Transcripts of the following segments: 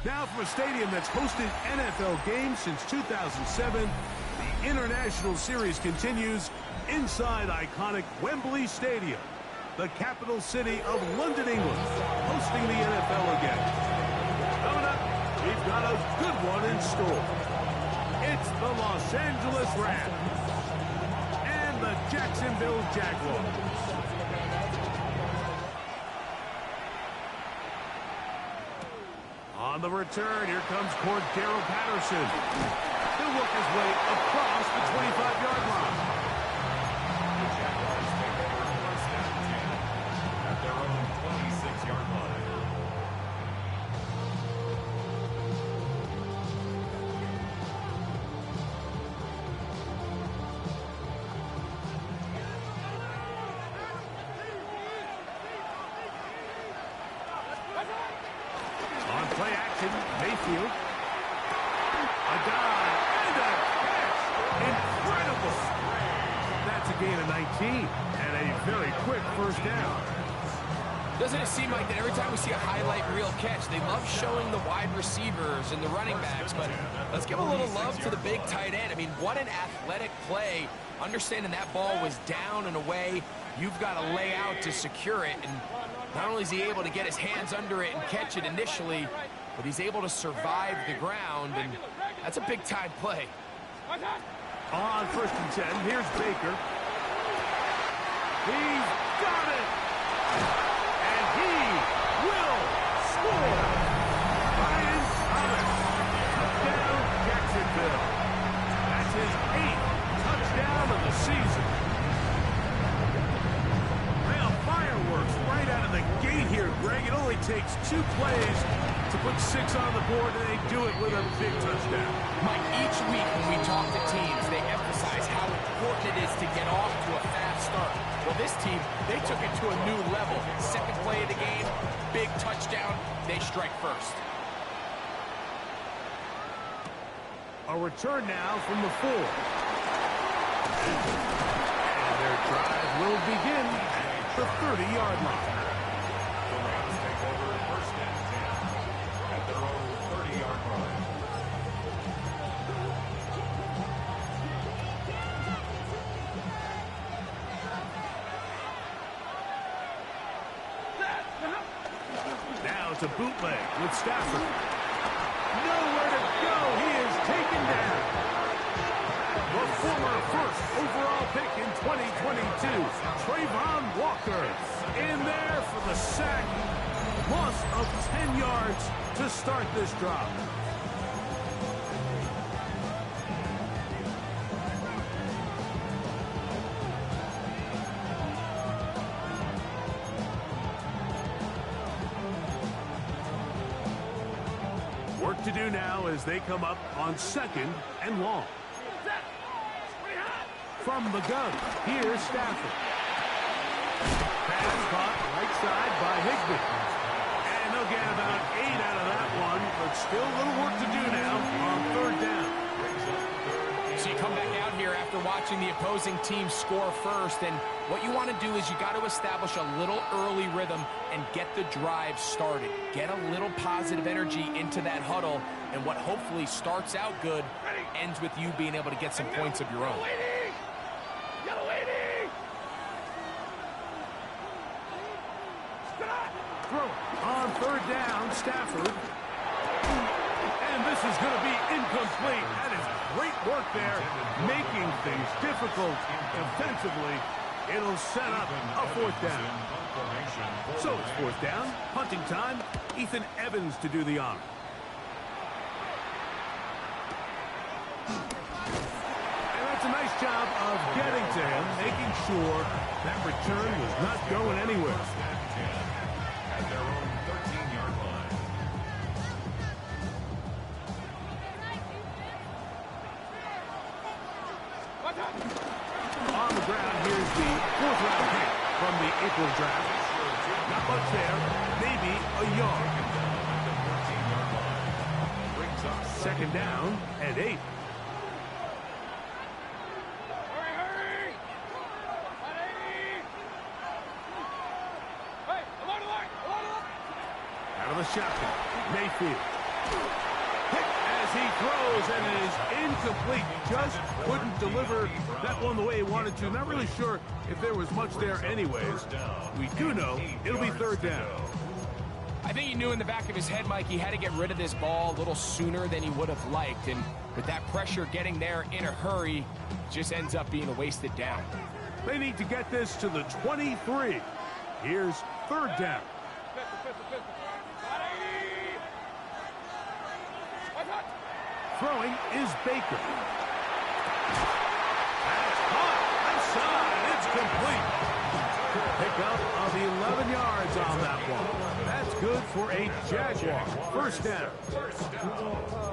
Now from a stadium that's hosted NFL games since 2007, the International Series continues inside iconic Wembley Stadium, the capital city of London, England, hosting the NFL again. Coming up, we've got a good one in store. It's the Los Angeles Rams and the Jacksonville Jaguars. On the return, here comes Cordero Patterson. He'll work his way across the 25-yard line. The Jaguars take over first down 10 at their own 26-yard line. Play action, Mayfield. A dive and a catch. Incredible. That's a gain of 19 and a very quick first down. Doesn't it seem like that every time we see a highlight reel catch, they love showing the wide receivers and the running backs, but let's give a little love to the big tight end. I mean, what an athletic play. Understanding that ball was down and away, you've got to lay out to secure it, and not only is he able to get his hands under it and catch it initially, but he's able to survive the ground, and that's a big-time play. On 1st and 10, here's Baker. He's got it! And he will score! Ryan Thomas, touchdown Jacksonville. That's his 8th touchdown of the season. Well, fireworks right out of the gate here, Greg. It only takes 2 plays to put 6 on the board, and they do it with a big touchdown. Mike, each week when we talk to teams, they emphasize how important it is to get off to a fast start. Well, this team, they took it to a new level. Second play of the game, big touchdown, they strike first. A return now from the 4. And their drive will begin at the 30-yard line. The Rams take over first and 10 at their own 30-yard line. Now it's a bootleg with Stafford. Nowhere to go. He is taken down. The former first overall pick in 2022, Trayvon Walker, in there for the sack. Loss of 10 yards to start this drive. Work to do now as they come up on 2nd and long. From the gun, here's Stafford. Pass caught right side by Higbee. And they'll get about 8 out of that one, but still a little work to do now on 3rd down. So you come back out here after watching the opposing team score first, and what you want to do is you got to establish a little early rhythm and get the drive started. Get a little positive energy into that huddle, and what hopefully starts out good ends with you being able to get some points of your own. Throw on 3rd down, Stafford. And this is going to be incomplete. That is great work there, making things difficult defensively. It'll set up a 4th down. So it's 4th down, punting time. Ethan Evans to do the honor. And that's a nice job of getting to him, making sure that return was not going anywhere. At their own 13-yard line. On the ground, here's the 4th-round pick from the April draft. Not much there, maybe a yard. 2nd down and 8. Out of the shotgun, Mayfield. Hit as he throws, and it is incomplete. Just couldn't deliver that one the way he wanted to. Not really sure if there was much there anyways. We do know it'll be 3rd down. I think he knew in the back of his head, Mike, he had to get rid of this ball a little sooner than he would have liked. And with that pressure getting there in a hurry, it just ends up being a wasted down. They need to get this to the 23. Here's 3rd down. Throwing is Baker. That's caught. Outside. It's complete. Pickup of 11 yards on that one. That's good for a Jaguar. 1st down.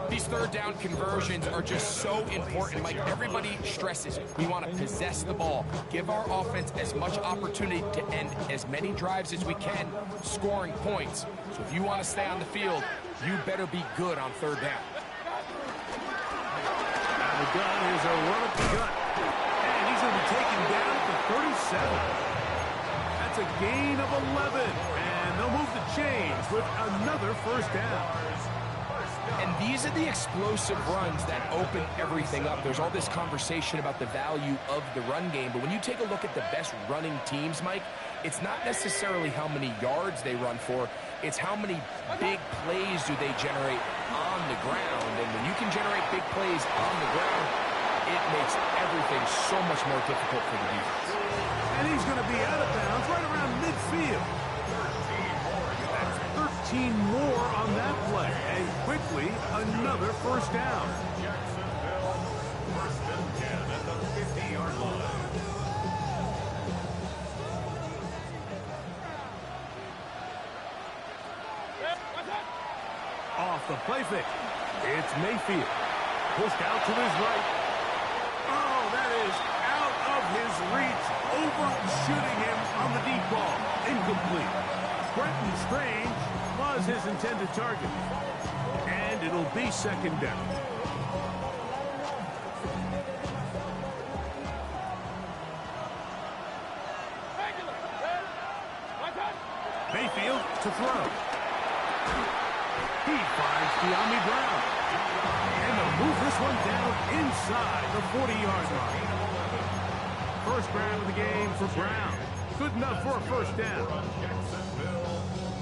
These 3rd down conversions are just so important. Like everybody stresses, we want to possess the ball, give our offense as much opportunity to end as many drives as we can, scoring points. So if you want to stay on the field, you better be good on 3rd down. The gun is a run up the gut. And he's going to be taken down at the 37. That's a gain of 11. And they'll move the chains with another 1st down. And these are the explosive runs that open everything up. There's all this conversation about the value of the run game, but when you take a look at the best running teams, Mike, it's not necessarily how many yards they run for, it's how many big plays do they generate on the ground. And when you can generate big plays on the ground, it makes everything so much more difficult for the defense. And he's going to be out of bounds right around midfield. That's 13 more on that play. And quickly, another 1st down. Jacksonville, 1st and 10 at the 50-yard line. off the play fake. It's Mayfield. Pushed out to his right. Oh, that is out of his reach. Overshooting him on the deep ball. Incomplete. Brenton Strange was his intended target. And it'll be second down. Mayfield to throw. He finds De'Ami Brown. And they'll move this one down inside the 40-yard line. First grab of the game for Brown. Good enough for a first down.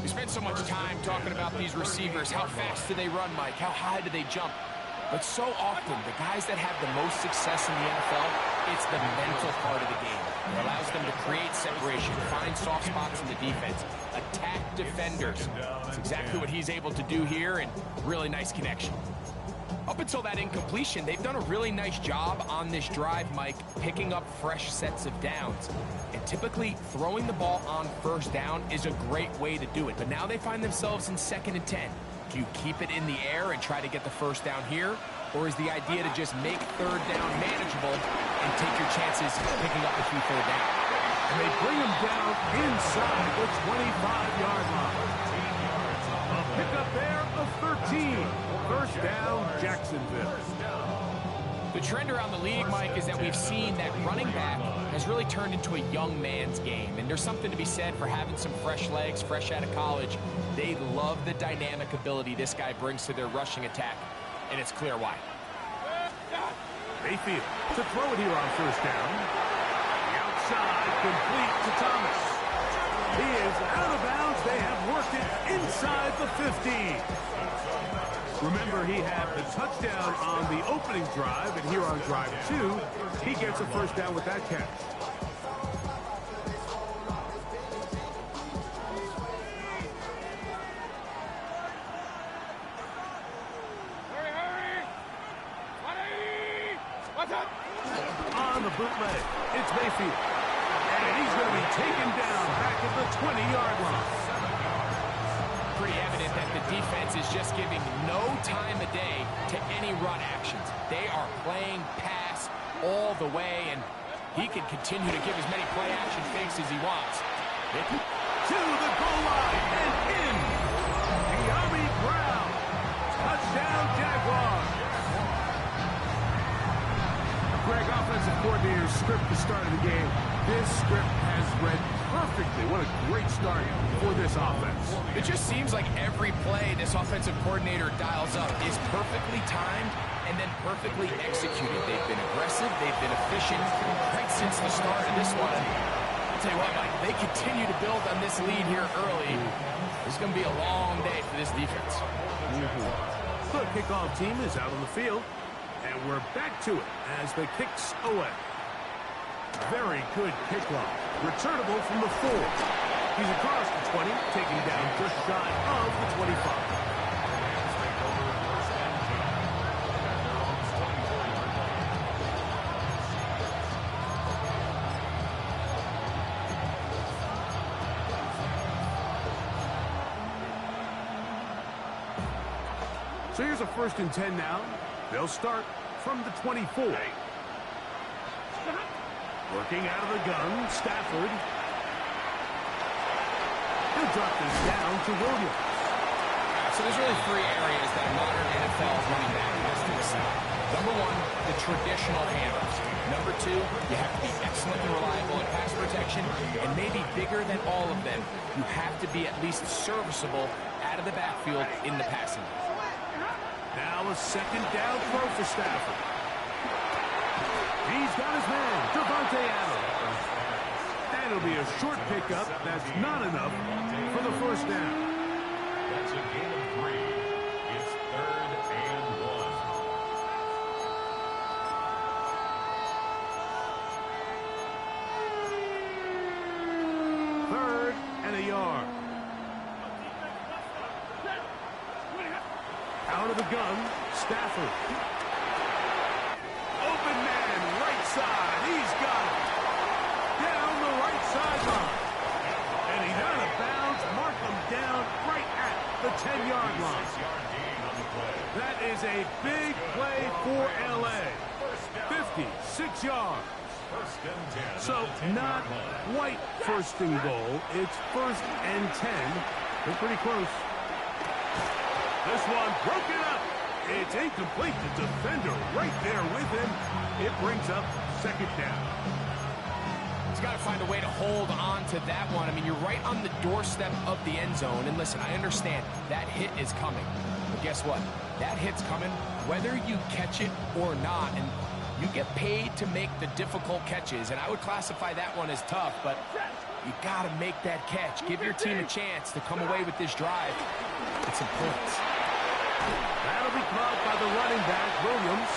We spent so much time talking about these receivers. How fast do they run, Mike? How high do they jump? But so often, the guys that have the most success in the NFL, it's the mental part of the game. It allows them to create separation, find soft spots in the defense, attack defenders. That's exactly what he's able to do here, and really nice connection. Up until that incompletion, they've done a really nice job on this drive, Mike, picking up fresh sets of downs. And typically, throwing the ball on first down is a great way to do it. But now they find themselves in 2nd and 10. Do you keep it in the air and try to get the first down here? Or is the idea to just make third down manageable and take your chances picking up a few third down? And they bring him down inside the 25-yard line. A pickup there of 13. First down, Jacksonville. The trend around the league, Mike, is that we've seen that running back has really turned into a young man's game. And there's something to be said for having some fresh legs, fresh out of college. They love the dynamic ability this guy brings to their rushing attack, and it's clear why. Mayfield to throw it here on first down. The outside, complete to Thomas. He is out of bounds. They have worked it inside the 15. Remember, he had the touchdown on the opening drive, and here on drive 2, he gets a first down with that catch. On the bootleg, it's Mayfield. And he's going to be taken down back at the 20-yard line. Pretty evident that the defense is just giving no time of day to any run actions. They are playing pass all the way, and he can continue to give as many play action fakes as he wants. To the goal line and in. De'Ami Brown. Touchdown, Jaguars. Greg, offensive coordinator's script to start of the game. This script has read perfectly. What a great start for this offense. It just seems like every play this offensive coordinator dials up is perfectly timed and then perfectly executed. They've been aggressive. They've been efficient right since the start of this one. I'll tell you what, Mike, they continue to build on this lead here early. This is going to be a long day for this defense. The kickoff team is out on the field. And we're back to it as the kick's away. Very good kickoff. Returnable from the 4. He's across the 20, taking down just shy of the 25. So here's a 1st and 10 now. They'll start from the 24. Working out of the gun, Stafford. He'll drop this down to Williams. So there's really 3 areas that a modern NFL running back has to excel. Number 1, the traditional handles. Number 2, you have to be excellent and reliable in pass protection. And maybe bigger than all of them, you have to be at least serviceable out of the backfield in the passing. Now a 2nd down throw for Stafford. He's got his man, Devontae Adams. That'll be a short pickup. That's not enough for the first down. That's a gain of 3. It's 3rd and 1. 3rd and a yard. Out of the gun, Stafford. Open man, right side. He's got it. Down the right sideline. And he's out of bounds. Mark him down right at the 10-yard line. is a big play for L.A. 56 yards. So not quite first and goal. It's 1st and 10. They're pretty close. This one broken up. It's incomplete. The defender right there with him. It brings up 2nd down. He's got to find a way to hold on to that one. I mean, you're right on the doorstep of the end zone. And listen, I understand that hit is coming. But guess what? That hit's coming whether you catch it or not. And you get paid to make the difficult catches. And I would classify that one as tough. But you got to make that catch. Give your team a chance to come away with this drive. It's some points. That'll be caught by the running back, Williams.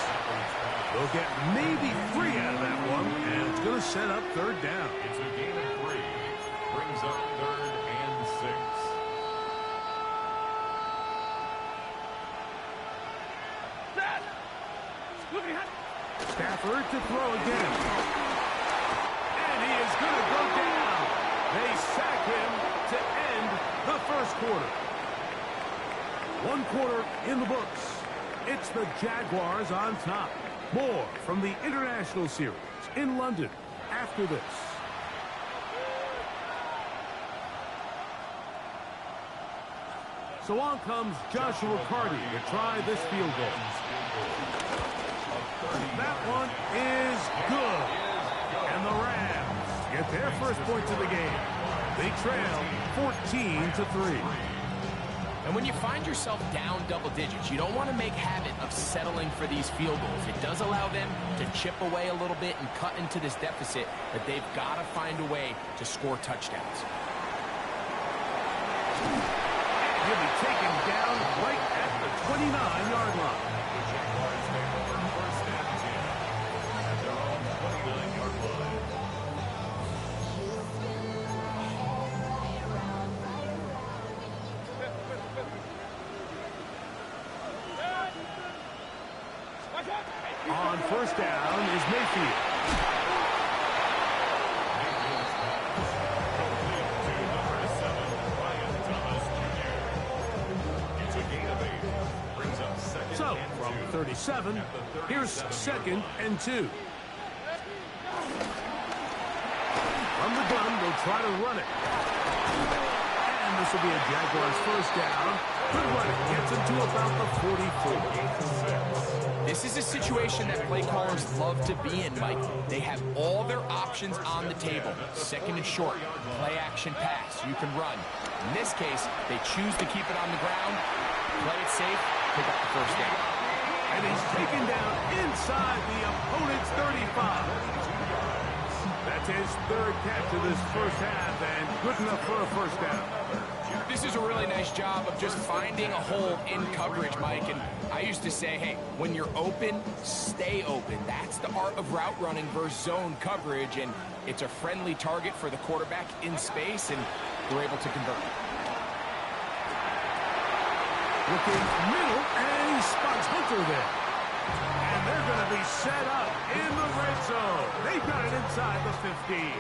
They'll get maybe 3 out of that one, and it's going to set up 3rd down. It's a gain of 3. Brings up 3rd and 6. Stafford to throw again. And he is going to go down. They sack him to end the 1st quarter. 1 quarter in the books. It's the Jaguars on top. More from the International Series in London after this. So on comes Joshua Carty to try this field goal. That one is good. And the Rams get their first points of the game. They trail 14-3. And when you find yourself down double digits, you don't want to make habit of settling for these field goals. It does allow them to chip away a little bit and cut into this deficit, but they've got to find a way to score touchdowns. He'll be taken down right at the 29-yard line. The Jaguars take over 1st and 10 at their own 29-yard line. On 1st down is Mayfield. So, from 37, here's 2nd and 2. From the gun, they'll try to run it. And this will be a Jaguars 1st down. Good running. Gets him to about the 44. This is a situation that play callers love to be in, Mike. They have all their options on the table. 2nd and short, play action pass. You can run. In this case, they choose to keep it on the ground, play it safe, pick up the 1st down. And he's taken down inside the opponent's 35. That's his 3rd catch of this 1st half, and good enough for a 1st down. This is a really nice job of just finding a hole in coverage, Mike. And I used to say, hey, when you're open, stay open. That's the art of route running versus zone coverage. And it's a friendly target for the quarterback in space, and we're able to convert. Looking middle, and he spots Hunter there. And they're going to be set up in the red zone. They've got it inside the 15.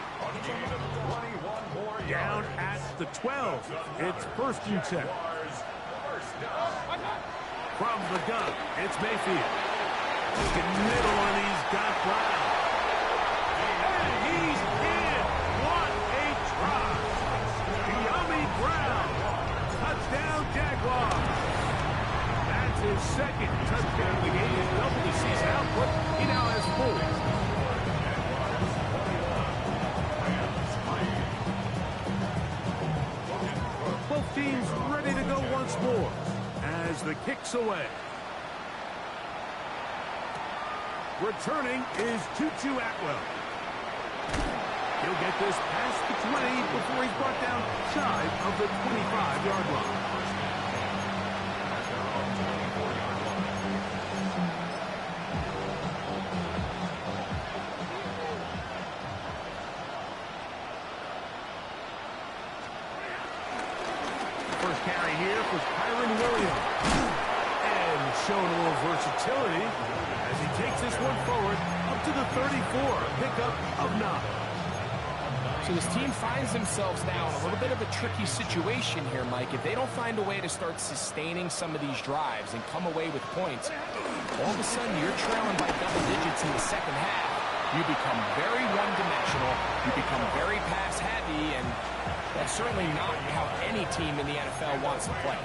Down at the 12. It's 1st and 10. From the gun, it's Mayfield. Looking middle, and he's got Brown. And he's in. What a try. Yummy Brown. Touchdown, Jaguars. That's his 2nd touchdown of the game. He's doubled his season output. He now has 4. Both teams ready to go once more as the kick's away. Returning is Tutu Atwell. He'll get this past the 20 before he's brought down shy of the 25-yard line. First carry here for Kyron Williams. And showing a little versatility as he takes this one forward up to the 34. Pickup of 9. So this team finds themselves now in a little bit of a tricky situation here, Mike. If they don't find a way to start sustaining some of these drives and come away with points, all of a sudden you're trailing by double digits in the second half. You become very one-dimensional, you become very pass-heavy, and that's certainly not how any team in the NFL wants to play.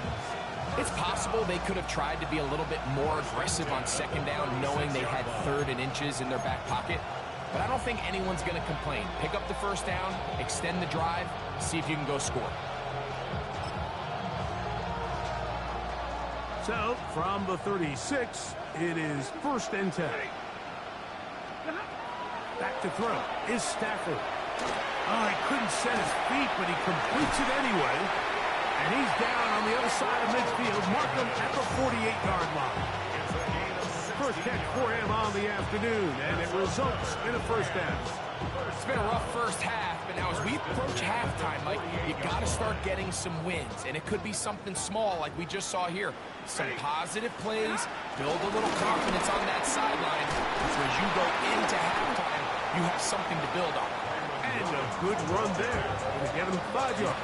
It's possible they could have tried to be a little bit more aggressive on second down, knowing they had 3rd and inches in their back pocket. But I don't think anyone's going to complain. Pick up the first down, extend the drive, see if you can go score. So, from the 36, it is 1st and 10. Back to throw is Stafford. Oh, he couldn't set his feet, but he completes it anyway. And he's down on the other side of midfield. Mark him at the 48-yard line. First catch for him on the afternoon, and it results in a first down. It's been a rough first half, but now as we approach halftime, Mike, you got to start getting some wins, and it could be something small like we just saw here. Some positive plays, build a little confidence on that sideline, so as you go into halftime, you have something to build on. And a good run there to get him 5 yards.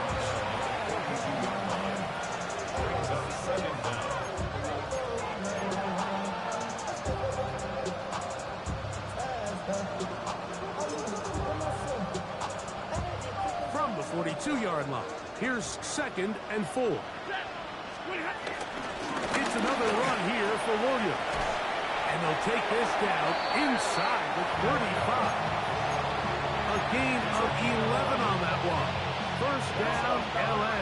From the 42-yard line, here's 2nd and 4. It's another run here for Williams. And they'll take this down inside the 35. A gain of 11 on that one. First down, L.A.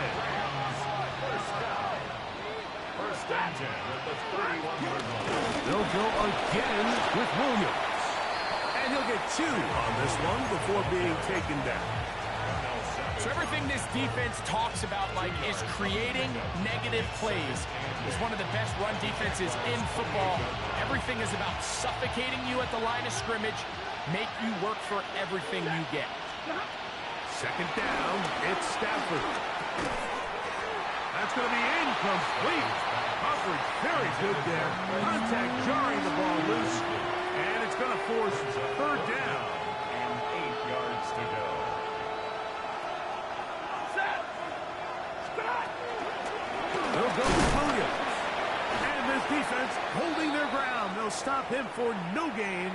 First and 10 at the 31-yard line. They'll go again with Williams. And he'll get 2 on this one before being taken down. So everything this defense talks about, Mike, is creating negative plays. It's one of the best run defenses in football. Everything is about suffocating you at the line of scrimmage, make you work for everything you get. Second down, it's Stafford. That's going to be incomplete. Coverage very good there. Contact jarring the ball loose. And it's going to force 3rd down. And 8 yards to go. They'll go with Williams. And this defense holding their ground. They'll stop him for no gain.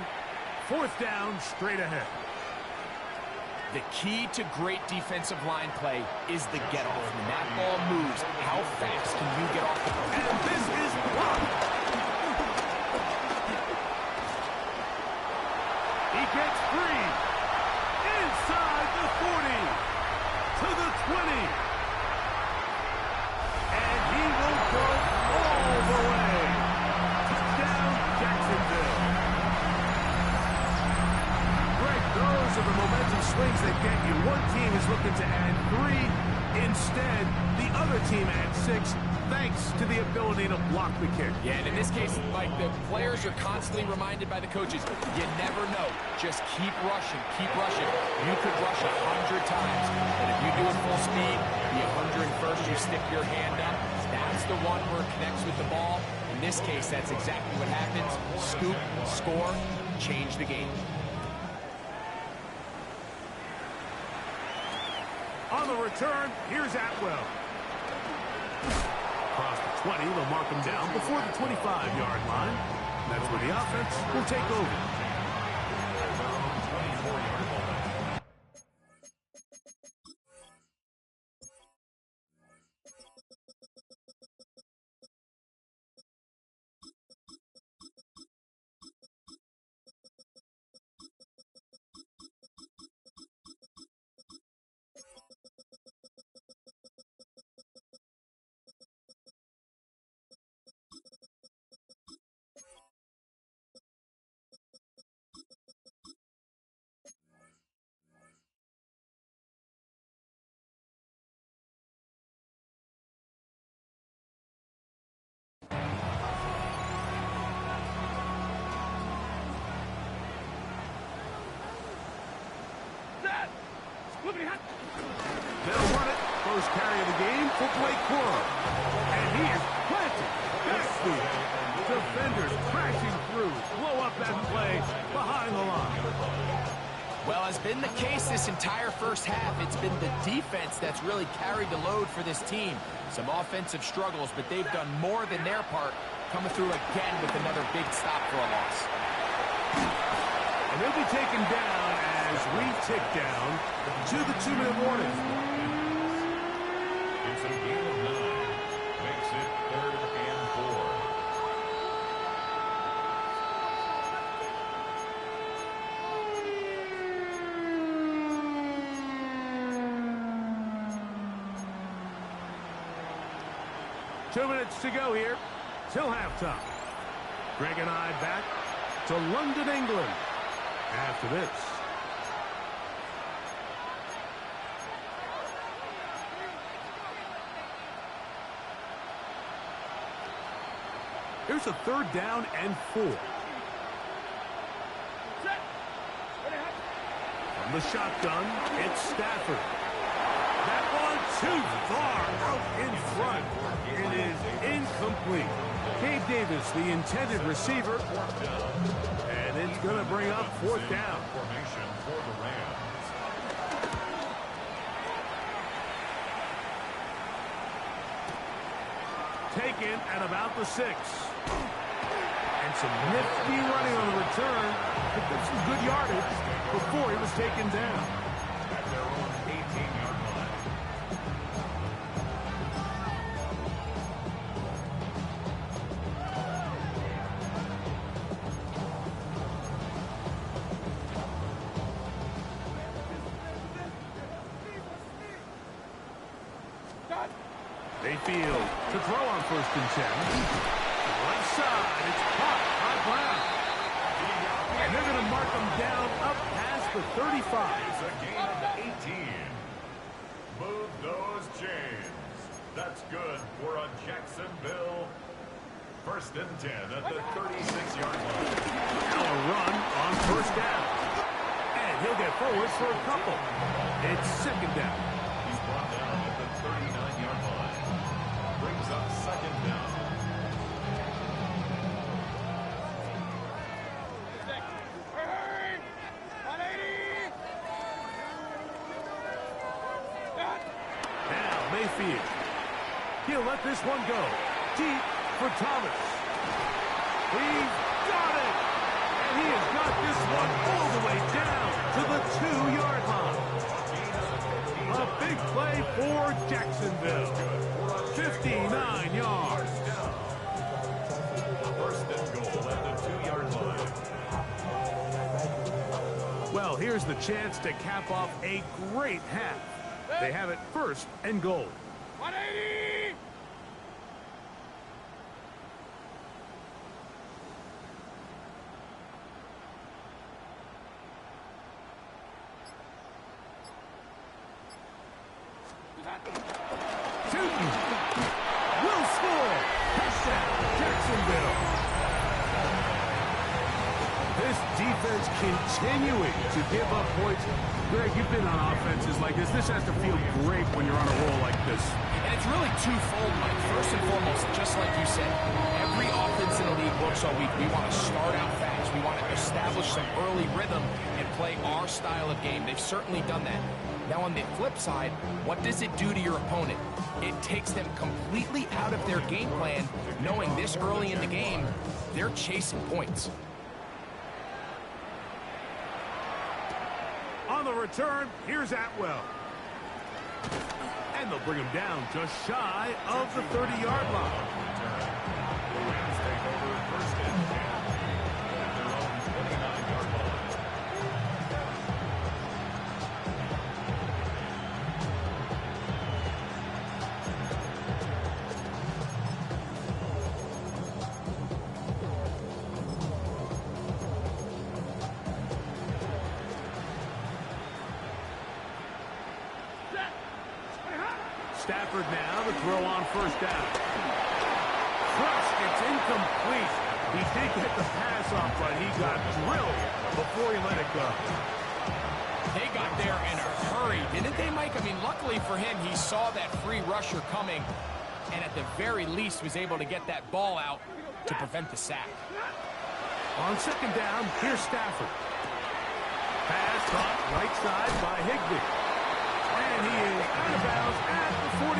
4th down, straight ahead. The key to great defensive line play is the get-off. When that ball moves, how fast can you get off the ball? And this is blocked. He gets free. Inside the 40. To the 20. And he will go all the way. Touchdown, Jacksonville. Greg, those are the momentum swings that get you. One team is looking to add 3. Instead, the other team adds 6, thanks to the ability to block the kick. Yeah, and in this case, Mike, the players are constantly reminded by the coaches, you never know. Just keep rushing, keep rushing. You could rush 100 times, but if you do it full speed, the 101st, you stick your hand up. That's the one where it connects with the ball. In this case, that's exactly what happens. Scoop, score, change the game. On the return, here's Atwell. Across the 20, they'll mark him down before the 25-yard line. That's where the offense will take over. They'll run it. First carry of the game for Blake Corum. And he is planted. Backfield. Defenders crashing through. Blow up that play behind the line. Well, has been the case this entire first half. It's been the defense that's really carried the load for this team. Some offensive struggles, but they've done more than their part, coming through again with another big stop for a loss. And they'll be taken down as we tick down to the 2-minute warning. It's a gain of 9. Makes it 3rd and 4. Two minutes to go here till halftime. Greg and I back to London, England after this. Here's a 3rd down and 4. From the shotgun, it's Stafford. That one too far out in front. It is incomplete. Gabe Davis, the intended receiver. And it's going to bring up 4th down. Formation for the Rams. Taken at about the 6. And some nifty running on the return. Picked up some good yardage before he was taken down. At their own 18-yard line. Mayfield to throw on 1st and 10. Left side, it's caught by Brown. And they're going to mark him down up past the 35. It's a gain of 18. Move those chains. That's good for a Jacksonville 1st and 10 at the 36-yard line. Now a run on 1st down. And he'll get forward for a couple. It's 2nd down. He's brought down at the 39-yard line. Brings up 2nd down. Now Mayfield. He'll let this one go. Deep for Thomas. He's got it! And he has got this one all the way down to the 2-yard line. A big play for Jacksonville. 59 yards. 1st and goal at the 2-yard line. Well, here's the chance to cap off a great half. They have it 1st and goal. 180! Tootin will score. Touchdown, Jacksonville. This defense continuing to give up points. Greg, you've been on offenses like this. This has to feel great when you're on a roll like this. And it's really twofold, Mike. First and foremost, just like you said, every offense in the league works all week. We want to start out fast. We want to establish some early rhythm and play our style of game. They've certainly done that. Now, on the flip side, what does it do to your opponent? It takes them completely out of their game plan, knowing this early in the game, they're chasing points. On the return, here's Atwell. And they'll bring him down just shy of the 30-yard line. The Rams take over 1st and 10 at their own 29-yard line. Stafford now to throw on 1st down. Thrust, it's incomplete. He did get the pass off, but he got drilled before he let it go. They got there in a hurry, didn't they, Mike? I mean, luckily for him, he saw that free rusher coming, and at the very least was able to get that ball out to prevent the sack. On 2nd down, here's Stafford. Pass caught right side by Higbee. And he is out of bounds at the 45.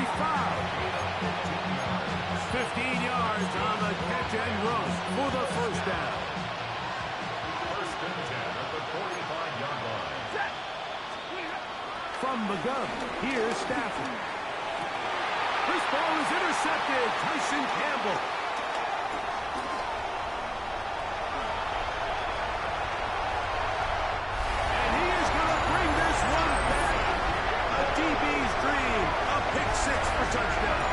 15 yards on the catch and run for the first down. First and 10 at the 45-yard line. From the gun, here's Stafford. This ball is intercepted. Tyson Campbell. And he is going to bring this one back. A DB's dream. A pick six for touchdown.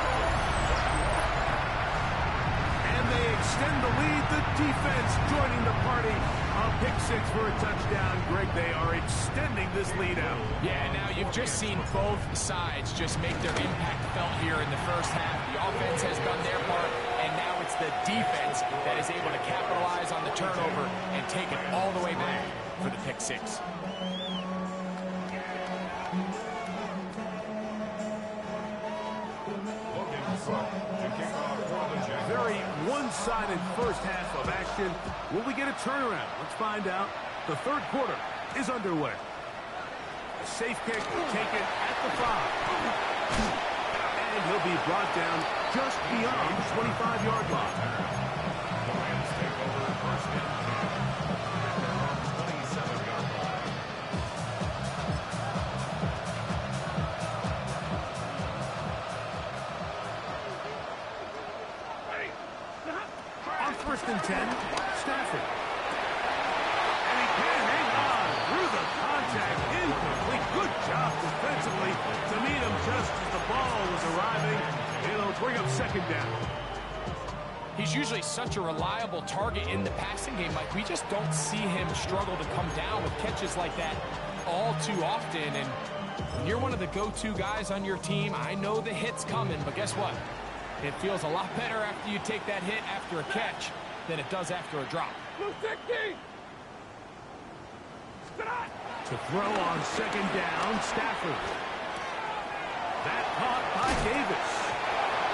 And they extend the lead. The defense joining the party. A pick six for a touchdown. Greg, they are extending this lead out. Yeah, now you've just seen both sides just make their impact felt here in the first half. The offense has done their part, and now it's the defense that is able to capitalize on the turnover and take it all the way back for the pick six. Very one-sided first half of action. Will we get a turnaround? Let's find out. The third quarter is underway. A safe kick taken at the 5. And he'll be brought down just beyond the 25-yard line. The Rams take over first and 27-yard line. On first and 10, Stafford. And he can hang on through the contact. Incomplete. Good job defensively to meet him just as the ball was arriving. It'll bring up second down. He's usually such a reliable target in the passing game, Mike. We just don't see him struggle to come down with catches like that all too often. And when you're one of the go-to guys on your team, I know the hit's coming, but guess what? It feels a lot better after you take that hit after a catch than it does after a drop. To throw on second down, Stafford. That caught by Davis.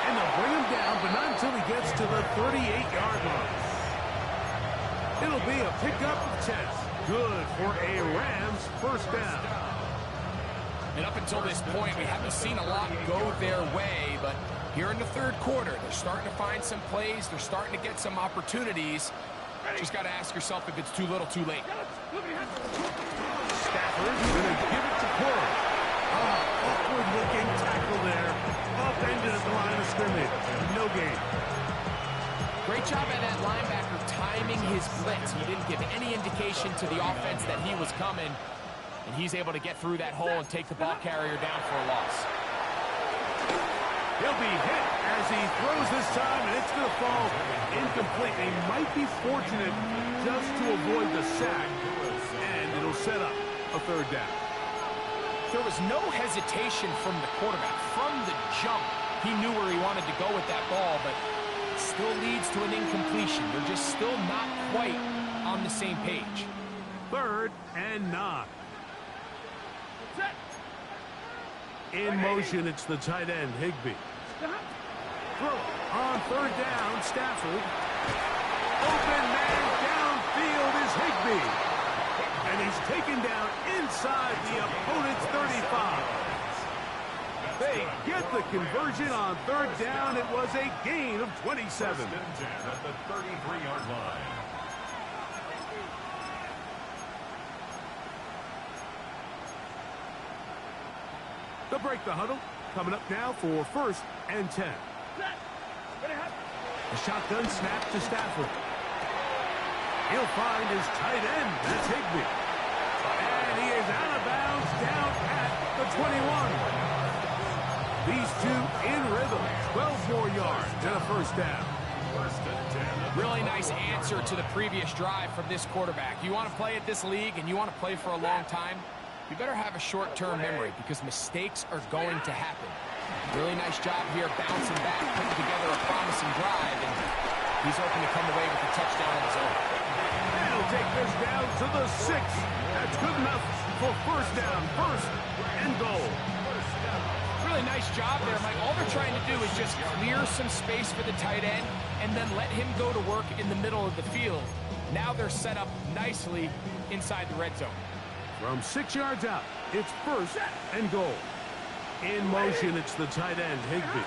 And they'll bring him down, but not until he gets to the 38-yard line. It'll be a pickup of 10. Good for a Rams first down. And up until this point, we haven't seen a lot go their way, but here in the third quarter, they're starting to find some plays. They're starting to get some opportunities. Just got to ask yourself if it's too little, too late. Stafford going to give it to Corey. Awkward-looking tackle there. Upended at the line of scrimmage. No gain. Great job by that linebacker timing his blitz. He didn't give any indication to the offense that he was coming, and he's able to get through that hole and take the ball carrier down for a loss. He'll be hit as he throws this time, and it's going to fall incomplete. They might be fortunate just to avoid the sack, and it'll set up a third down. There was no hesitation from the quarterback. From the jump, he knew where he wanted to go with that ball, but it still leads to an incompletion. They're just still not quite on the same page. 3rd and 9. In motion, it's the tight end, Higbee. Throw on 3rd down, Stafford. Open man downfield is Higbee. And he's taken down inside the opponent's 35. They get the conversion on 3rd down. It was a gain of 27. First and 10 at the 33-yard line. They'll break the huddle. Coming up now for 1st and 10. A shotgun snap to Stafford. He'll find his tight end. That's Higbee. And he is out of bounds down at the 21. These two in rhythm. 12 more yards and a first down. First and 10. Really nice answer to the previous drive from this quarterback. You want to play at this league and you want to play for a long time, you better have a short-term memory because mistakes are going to happen. Really nice job here bouncing back, putting together a promising drive, and he's hoping to come away with a touchdown on his own. And he'll take this down to the 6. That's good enough for first down. 1st and goal. Really nice job there, Mike. All they're trying to do is just clear some space for the tight end and then let him go to work in the middle of the field. Now they're set up nicely inside the red zone. From 6 yards out, it's first and goal. In motion, it's the tight end, Higbee.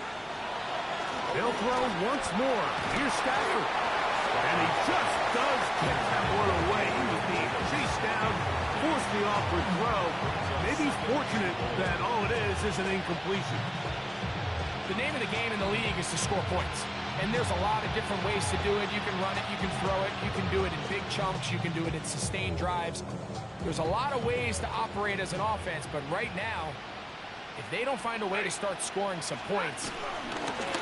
They'll throw once more. Here's Stafford. And he just does kick that one away. He was being chased down, forced the awkward throw. Maybe he's fortunate that all it is an incompletion. The name of the game in the league is to score points. And there's a lot of different ways to do it. You can run it, you can throw it, you can do it in big chunks, you can do it in sustained drives. There's a lot of ways to operate as an offense, but right now, if they don't find a way to start scoring some points,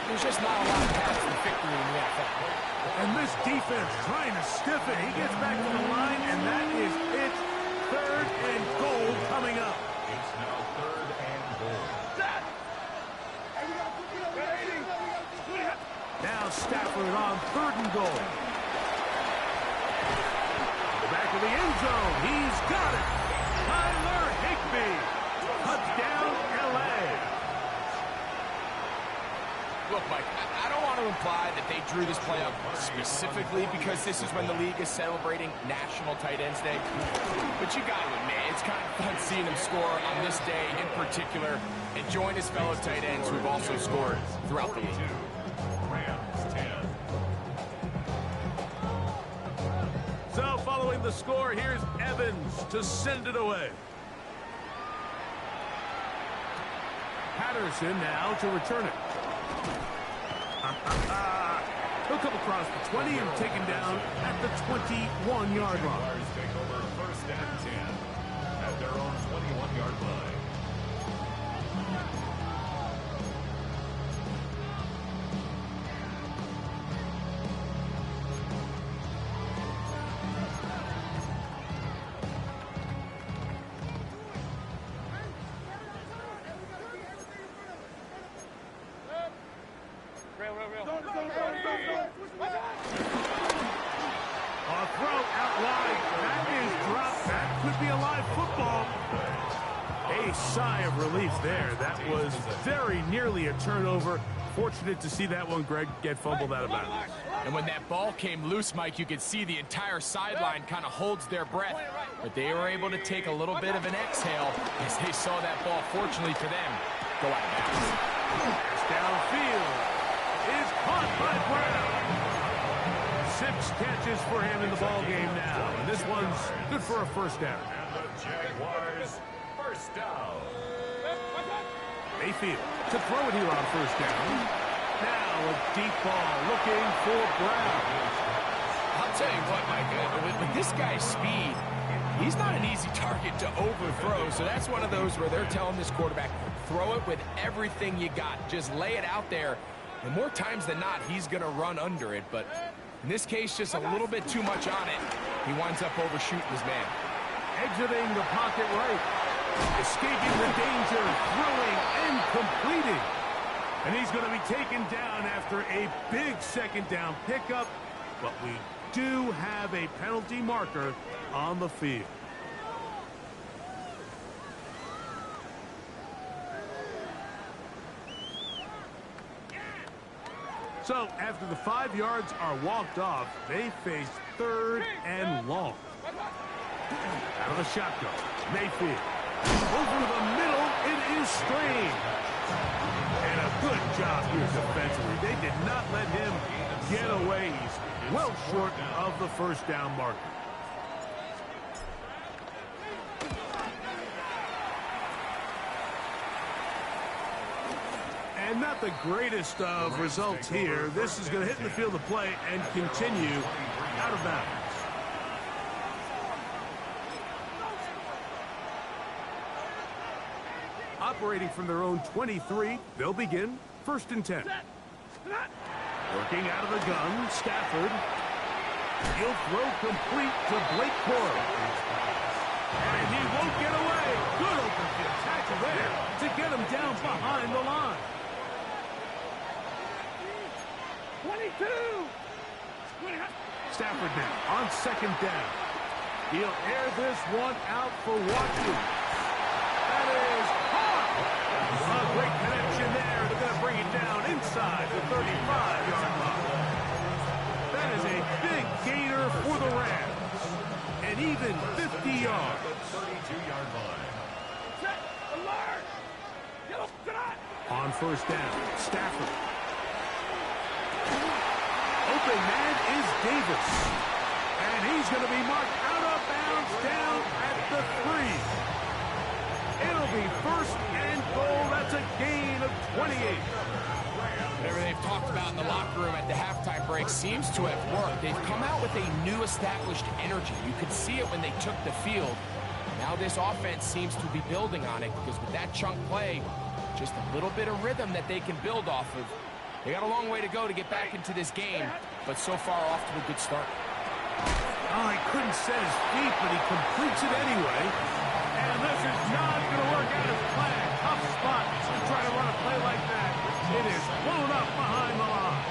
there's just not a lot of paths to victory in the NFL. And this defense trying to stiff it. He gets back to the line, and that is it. Third and goal coming up. It's now third and goal. Now Stafford on third and goal. Back of the end zone. He's got it. Tyler Higbee. Touchdown, L.A. Look, Mike, I don't want to imply that they drew this play up specifically because this is when the league is celebrating National Tight Ends Day. But you got to admit, it's kind of fun seeing him score on this day in particular and join his fellow tight ends who have also scored throughout the league. Rams 10. So following the score, here's Evans to send it away. Patterson now to return it. He'll come across the 20 and taken down at the 21-yard line. Jaguars take over first and 10 at their own 21-yard line. A throw out wide. That is dropped. That could be a live football. A sigh of relief there. That was very nearly a turnover. Fortunate to see that one, Greg, get fumbled out of bounds. And when that ball came loose, Mike, you could see the entire sideline kind of holds their breath. But they were able to take a little bit of an exhale as they saw that ball, fortunately for them, go out of bounds. Downfield is caught by Brown. 6 catches for him in the ball game now. And this one's good for a first down. And the Jaguars first down. Mayfield to throw it here on first down. Now a deep ball looking for Brown. I'll tell you what, Mike, with this guy's speed, he's not an easy target to overthrow. So that's one of those where they're telling this quarterback, throw it with everything you got. Just lay it out there. And more times than not, he's going to run under it. But in this case, just a little bit too much on it. He winds up overshooting his man. Exiting the pocket right. Escaping the danger, throwing and completing. And he's going to be taken down after a big second down pickup. But we do have a penalty marker on the field. So after the 5 yards are walked off, they face third and long. Out of the shotgun, Mayfield. Over the middle, it is Strange. And a good job here defensively. They did not let him get away. He's well short of the first down marker. And not the greatest of results here. This is going to hit in the field of play and continue out of bounds. Operating from their own 23, they'll begin first and 10. Working out of the gun, Stafford. He'll throw complete to Blake Corum. And he won't get away. Good open field tackle there to get him down behind the line. 22. Stafford now on second down. He'll air this one out for Watkins. That is hard. A great connection there. They're going to bring it down inside the 35-yard line. That is a big gainer for the Rams. And even 15 yards. The 32-yard line. Set. Alert. Yellow. Shot. On first down, Stafford. Open man is Davis. And he's going to be marked out of bounds down at the 3. It'll be first and goal. That's a gain of 28. Whatever they've talked about in the locker room at the halftime break seems to have worked. They've come out with a new established energy. You could see it when they took the field. Now this offense seems to be building on it because with that chunk play, just a little bit of rhythm that they can build off of. They got a long way to go to get back into this game, but so far off to a good start. Oh, he couldn't set his feet, but he completes it anyway. And this is not going to work out as planned. Tough spot to try to run a play like that. It is blown up behind the line.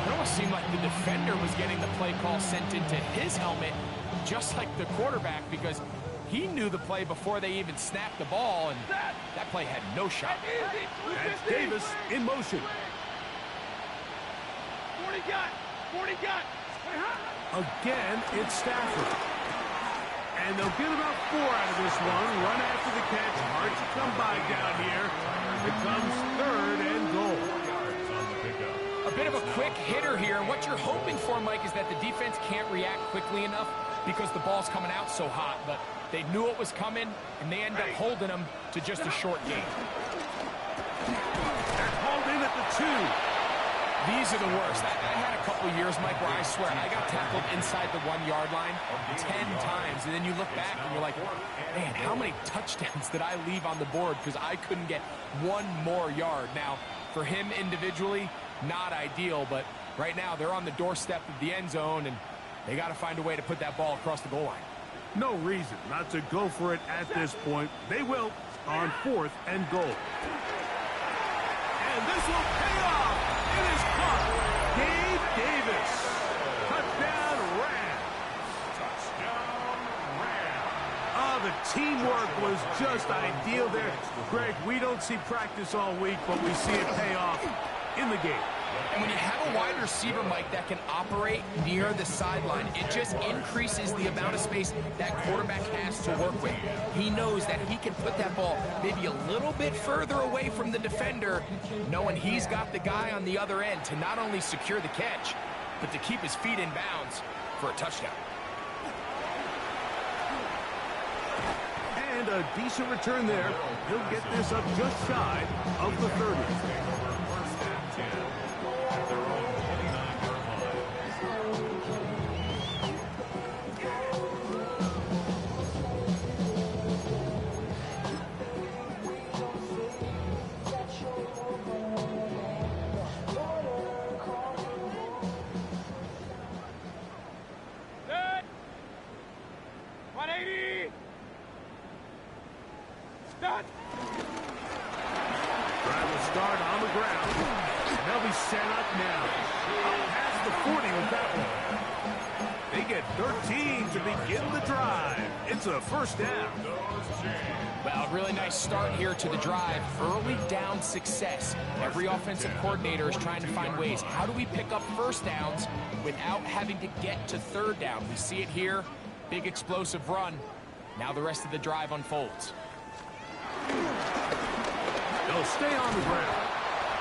It almost seemed like the defender was getting the play call sent into his helmet, just like the quarterback, because he knew the play before they even snapped the ball, and that play had no shot. That's Davis in motion. 40 got. 40 got. Again, it's Stafford. And they'll get about 4 out of this one. Run after the catch. Hard to come by down here. It comes third and goal. A bit of a quick hitter here, and what you're hoping for, Mike, is that the defense can't react quickly enough because the ball's coming out so hot, but they knew it was coming, and they end up holding them to just a short gain. They're hauled in at the 2. These are the worst. I had a couple years, Mike, where I swear I got tackled inside the 1-yard line 10 times, and then you look back and you're like, man, how many touchdowns did I leave on the board because I couldn't get one more yard? Now, for him individually, not ideal, but right now they're on the doorstep of the end zone, and they got to find a way to put that ball across the goal line. No reason not to go for it at this point. They will on 4th and goal. And this will pay off. It is caught. Gabe Davis. Touchdown, Rams. Touchdown, Rams. Oh, the teamwork was just ideal there. Greg, we don't see practice all week, but we see it pay off in the game. And when you have a wide receiver, Mike, that can operate near the sideline, it just increases the amount of space that quarterback has to work with. He knows that he can put that ball maybe a little bit further away from the defender, knowing he's got the guy on the other end to not only secure the catch, but to keep his feet in bounds for a touchdown. And a decent return there. He'll get this up just shy of the 30. First and 10 at their own 29-yard line. Set. 180. Start. Drive will start on the ground. And they'll be set up now. Up past the 40 with that one. They get 13 to begin the drive. It's a first down. Well, really nice start here to the drive. Early down success. Every offensive coordinator is trying to find ways. How do we pick up first downs without having to get to third down? We see it here. Big explosive run. Now the rest of the drive unfolds. They'll stay on the ground.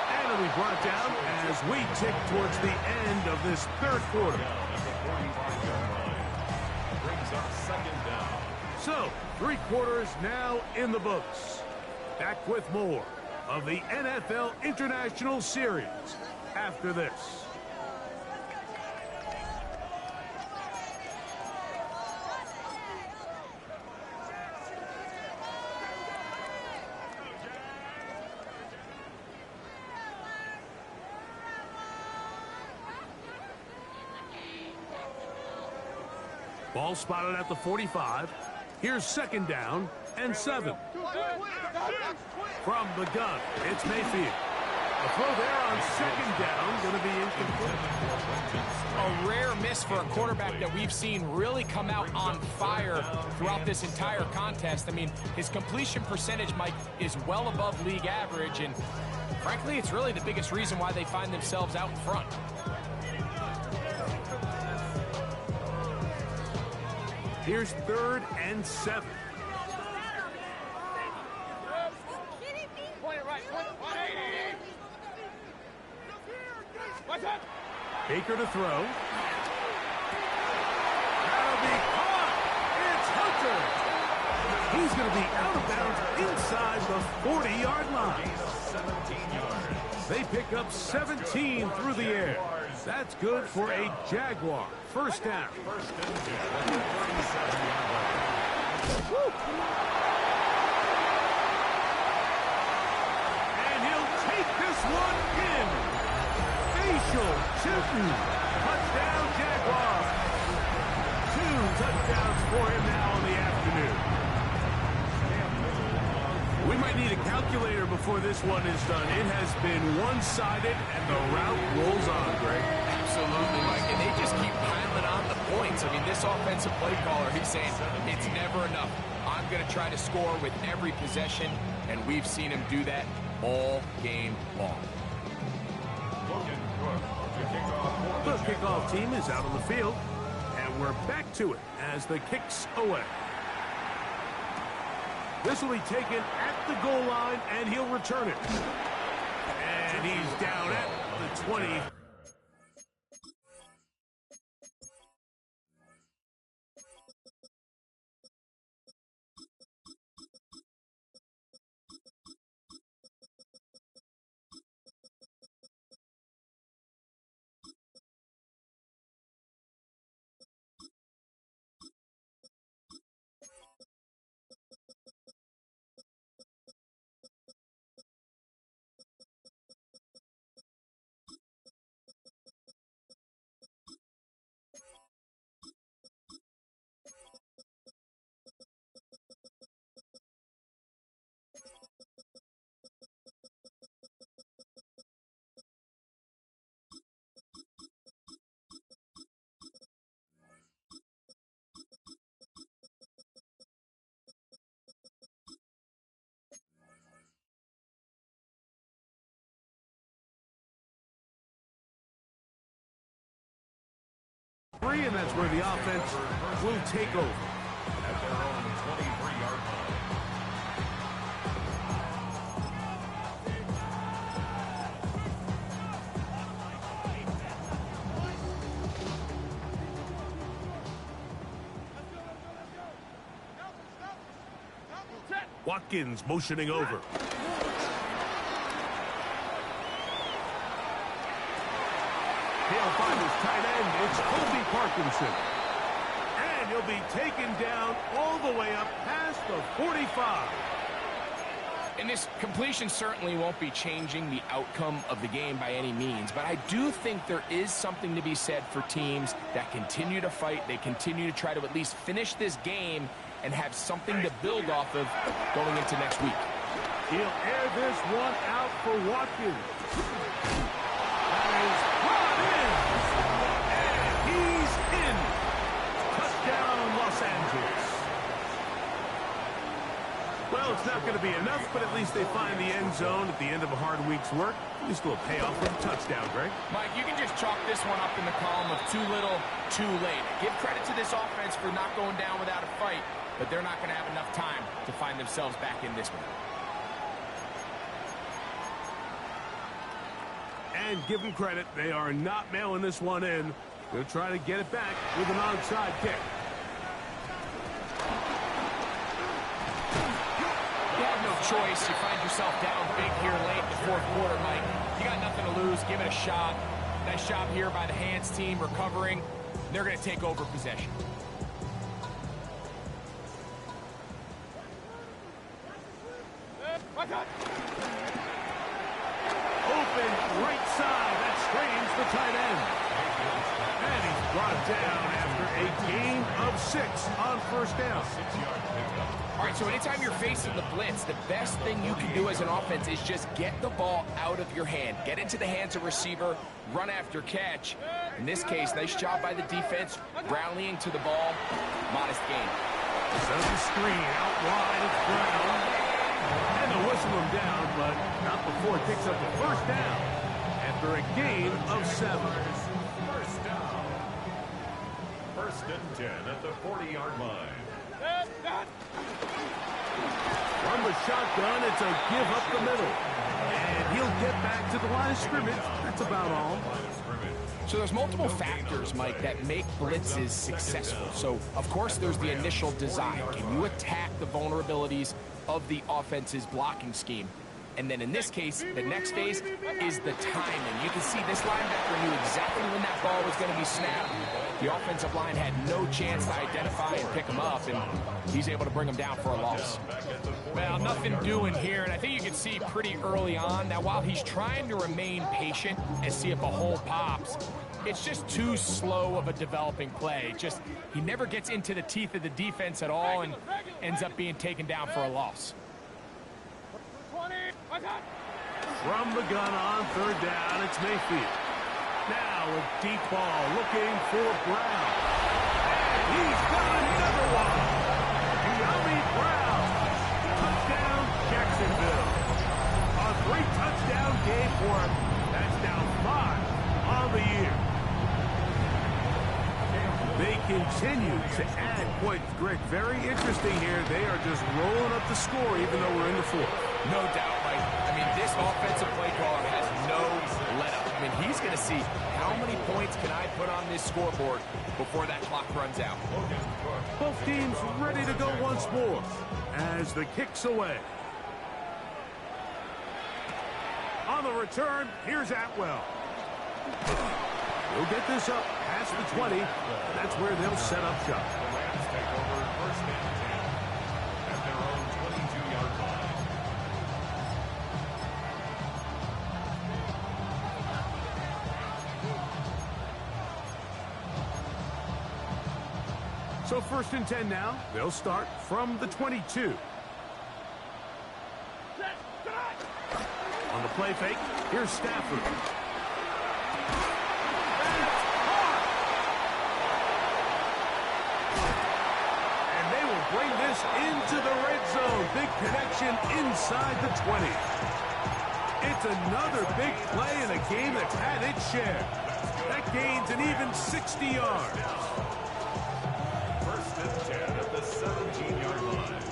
And it'll be brought down as we tick towards the end of this third quarter. Brings up second down. So, 3 quarters now in the books. Back with more of the NFL International Series after this. Ball spotted at the 45. Here's second down and 7. From the gun, it's Mayfield. A throw there on second down, going to be incomplete. A rare miss for a quarterback that we've seen really come out on fire throughout this entire contest. I mean, his completion percentage, Mike, is well above league average, and frankly, it's really the biggest reason why they find themselves out in front. Here's 3rd and 7. Point it right. Point it. 180. What's up? Baker to throw. That'll be caught. It's Hunter. He's going to be out of bounds inside the 40-yard line. 17 yards. They pick up 17 through the air. That's good for a Jaguar. First down. First and 10 at the 37-yard line. And he'll take this one in. Facial shooting. Touchdown, Jaguars. 2 touchdowns for him now in the afternoon. We might need a calculator before this one is done. It has been one-sided, and the route rolls on, Greg. Absolutely, Mike, and they just keep piling on the points. I mean, this offensive play caller, he's saying it's never enough. I'm going to try to score with every possession, and we've seen him do that all game long. The kickoff team is out on the field, and we're back to it as the kick's away. This will be taken at the goal line, and he'll return it. And he's down at the 20. And that's where the offense will take over. At their own 23-yard Set. Watkins motioning over. He'll find his tight end. It's Kobe Parkinson. And he'll be taken down all the way up past the 45. And this completion certainly won't be changing the outcome of the game by any means, but I do think there is something to be said for teams that continue to fight. They continue to try to at least finish this game and have something to build off of going into next week. He'll air this one out for Watkins. That is brought in. And he's in. Touchdown, Los Angeles. Well, it's not going to be enough, but at least they find the end zone at the end of a hard week's work. At least a little payoff with a touchdown, Greg. Mike, you can just chalk this one up in the column of too little, too late. Give credit to this offense for not going down without a fight, but they're not going to have enough time to find themselves back in this one. And give them credit, they are not mailing this one in. They'll try to get it back with an onside kick. You have no choice. You find yourself down big here late in the fourth quarter, Mike. You got nothing to lose. Give it a shot. Nice job here by the hands team recovering. They're going to take over possession. Open right side. That strains the tight end. And he's brought down after a gain of 6 on first down. 6-yard pickup. All right, so anytime you're facing the blitz, the best thing you can do as an offense is just get the ball out of your hand. Get into the hands of receiver, run after catch. In this case, nice job by the defense, rallying to the ball. Modest gain. Sends the screen out wide. It's Brown. And they'll whistle him down, but not before it picks up the first down after a gain of 7. First down. First and and 10 at the 40-yard line. From the shotgun, it's a give up the middle. And he'll get back to the line of scrimmage. That's about all. So there's multiple factors, Mike, that make blitzes successful. So, of course, there's the initial design. Can you attack the vulnerabilities of the offense's blocking scheme? And then in this case, the next phase is the timing. You can see this linebacker knew exactly when that ball was going to be snapped. The offensive line had no chance to identify and pick him up, and he's able to bring him down for a loss. Well, nothing doing here, and I think you can see pretty early on that while he's trying to remain patient and see if a hole pops, it's just too slow of a developing play. Just he never gets into the teeth of the defense at all and ends up being taken down for a loss. From the gun on third down, it's Mayfield. Now a deep ball looking for Brown. And he's got another one. Yummy Brown. Touchdown, Jacksonville. A great touchdown game for him. That's now 5 on the year. They continue to add points. Greg, very interesting here. They are just rolling up the score even though we're in the fourth. No doubt, Mike. I mean, this offensive play caller has no let-up. I mean, he's going to see how many points can I put on this scoreboard before that clock runs out. Both teams ready to go once more as the kick's away. On the return, here's Atwell. He'll get this up past the 20. That's where they'll set up shop. The Rams take over first and 10 at their own 22-yard line. So first and 10 now. They'll start from the 22. On the play fake, here's Stafford. And they will bring this into the red zone. Big connection inside the 20. It's another big play in a game that's had its share. That gains an even 60 yards. First and 10 at the 17-yard line.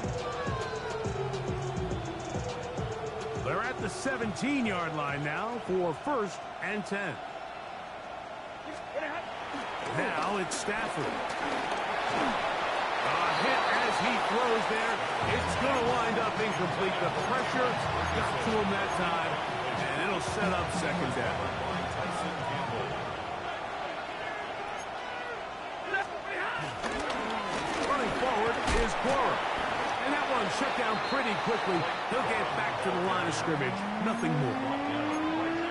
They're at the 17-yard line now for first and 10. Now it's Stafford. A hit as he throws there. It's going to wind up incomplete. The pressure got to him that time, and it'll set up second down. Running forward is Quora. And that one shut down pretty quickly. He'll get back to the line of scrimmage. Nothing more.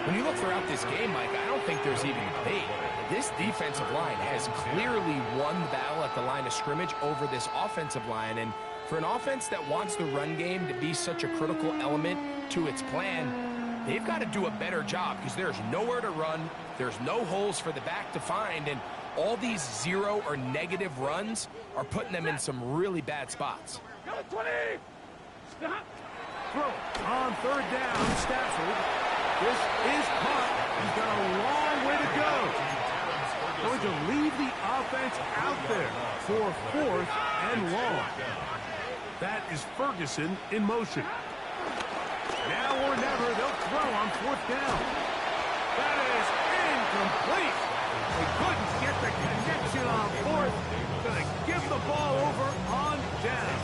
When you look throughout this game, Mike, I don't think there's even debate. This defensive line has clearly won the battle at the line of scrimmage over this offensive line. And for an offense that wants the run game to be such a critical element to its plan, they've got to do a better job because there's nowhere to run. There's no holes for the back to find. And all these zero or negative runs are putting them in some really bad spots. Throw on third down, Stafford. This is caught. He's got a long way to go. Going to leave the offense out there for fourth and long. That is Ferguson in motion. Now or never, they'll throw on fourth down. That is incomplete. They couldn't get the connection on fourth. Going to give the ball over on down.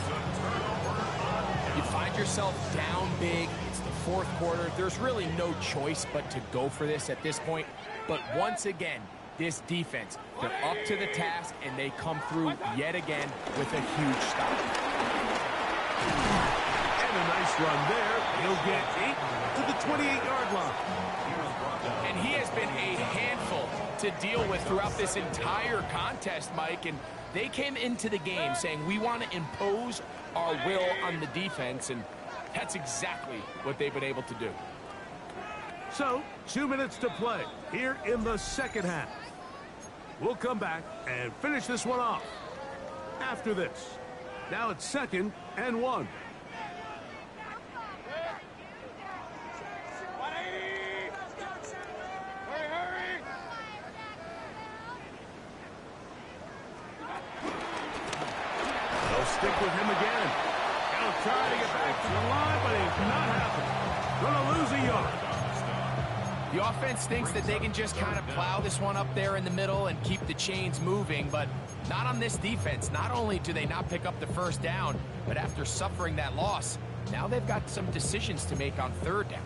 You find yourself down big. It's the fourth quarter. There's really no choice but to go for this at this point. But once again, this defense, they're up to the task, and they come through yet again with a huge stop. And a nice run there. He'll get 8 to the 28-yard line. And he has been a handful to deal with throughout this entire contest, Mike. And they came into the game saying, we want to impose our will on the defense, and that's exactly what they've been able to do. So, 2 minutes to play here in the second half. We'll come back and finish this one off after this. Now it's 2nd and 1. stick with him again. He'll try to get back to the line, but it's not happening. Gonna lose a yard. The offense thinks that they can just kind of plow this one up there in the middle and keep the chains moving, but not on this defense. Not only do they not pick up the first down, but after suffering that loss, now they've got some decisions to make on third down.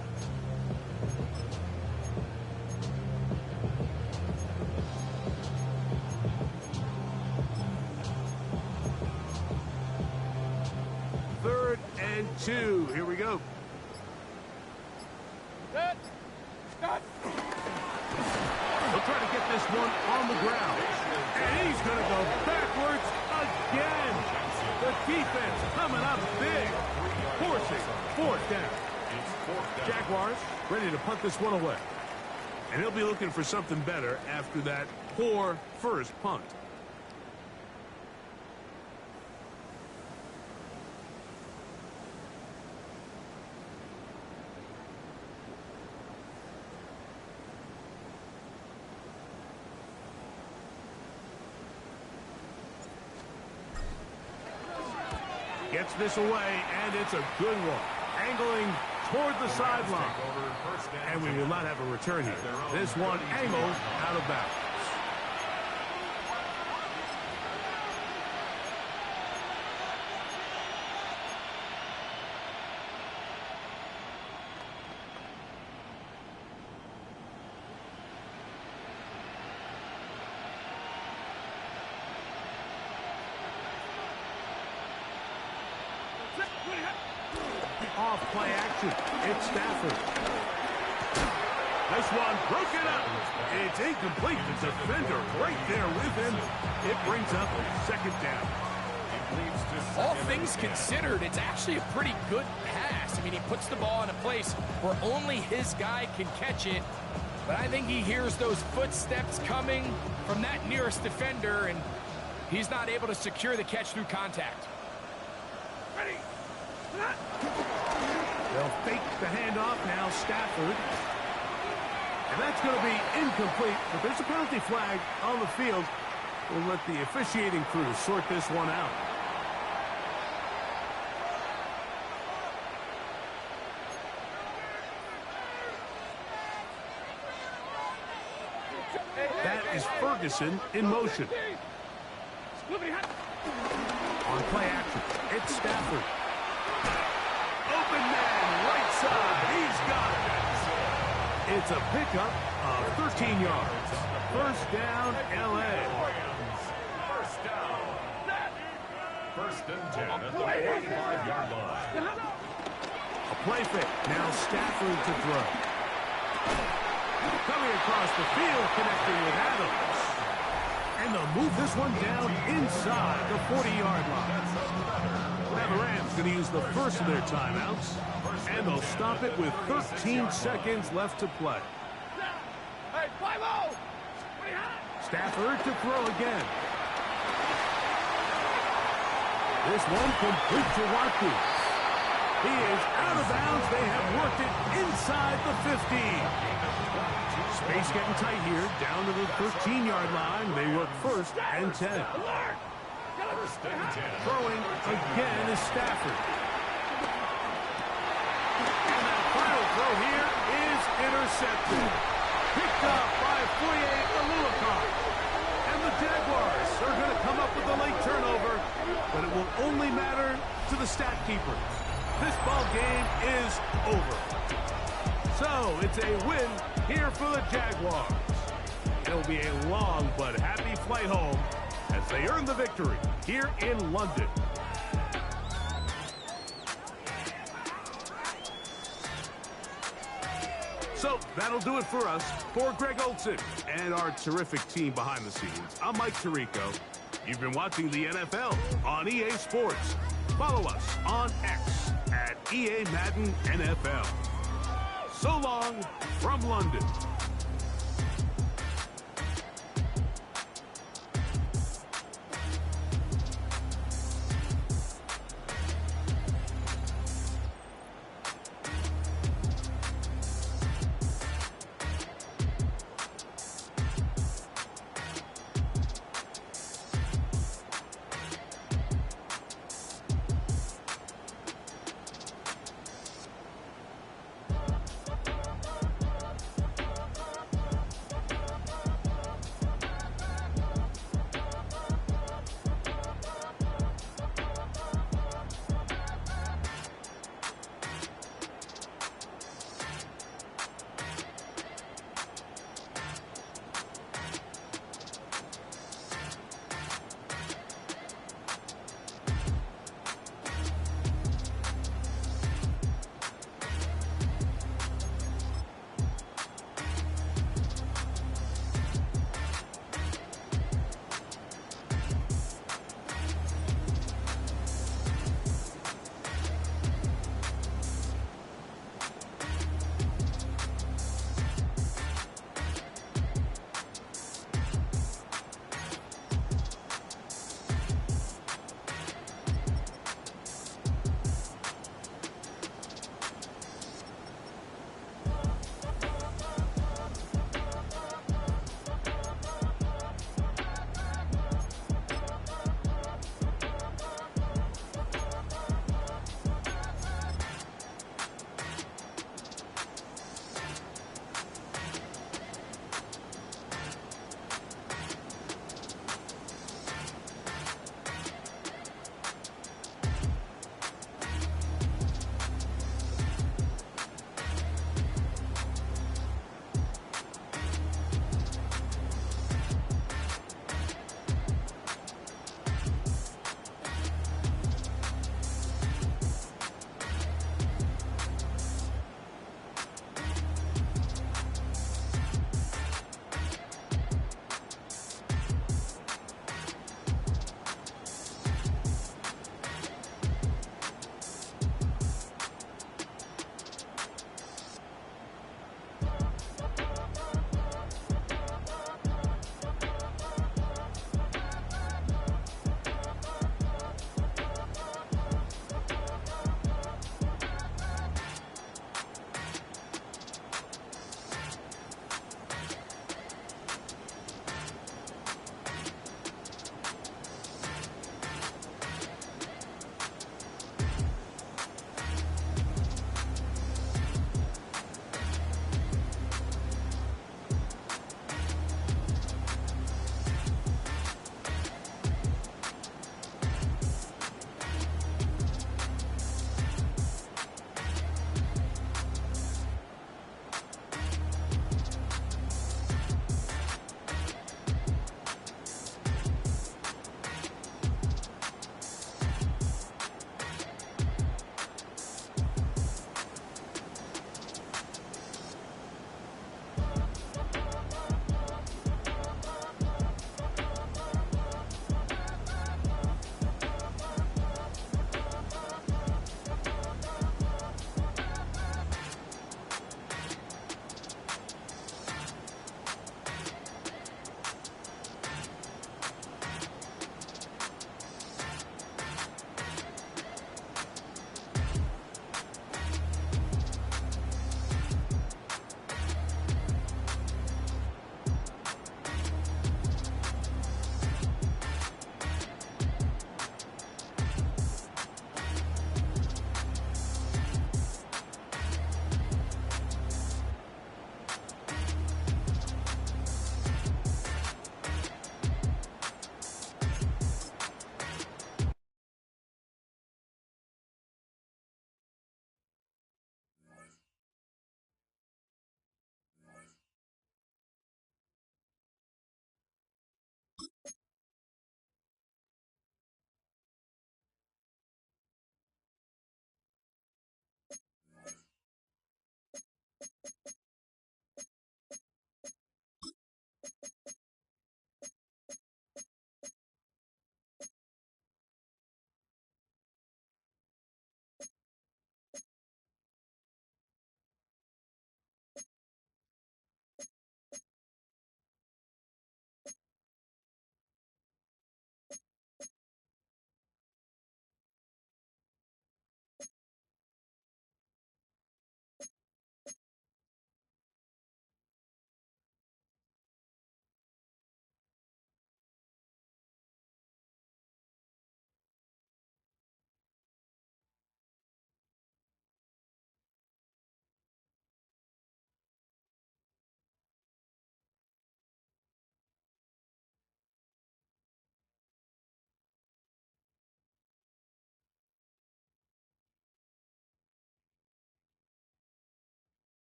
Third and 2. Here we go. Set. Stop. He'll try to get this one on the ground. And he's going to go backwards again. The defense coming up big. Forcing fourth down. Jaguars ready to punt this one away. And he'll be looking for something better after that poor first punt. Gets this away, and it's a good one. Angling toward the sideline. And we will not have a return here. This one angled out of bounds. Off play action. It's Stafford. This one broken up. It's incomplete. The defender right there with him. It brings up a second down. All things considered, it's actually a pretty good pass. I mean, he puts the ball in a place where only his guy can catch it. But I think he hears those footsteps coming from that nearest defender, and he's not able to secure the catch through contact. Ready. They'll fake the handoff now, Stafford. And that's going to be incomplete, but there's a penalty flag on the field. We'll let the officiating crew sort this one out. That is Ferguson in motion. On play action, it's Stafford. Open man, right side. He's got it. It's a pickup of 13 yards. First down, L.A. First down. First and 10 at the 45-yard line. A play fake. Now Stafford to throw. Coming across the field, connecting with Adams. And they'll move this one down inside the 40-yard line. Now the Rams going to use the first of their timeouts, and they'll stop it with 13 seconds left to play. Hey, fly low. Stafford to throw again. This one complete to Watkins. He is out of bounds. They have worked it inside the 15. Space getting tight here, down to the 13-yard line. They work first and 10. First and 10. Throwing again is Stafford. And that final throw here is intercepted. Picked up by Foye Aluakar. And the Jaguars are going to come up with a late turnover, but it will only matter to the stat keeper. This ball game is over. So it's a win here for the Jaguars. It'll be a long but happy flight home as they earn the victory here in London. So that'll do it for us. For Greg Olson and our terrific team behind the scenes, I'm Mike Tirico. You've been watching the NFL on EA Sports. Follow us on X at EA Madden NFL. So long from London.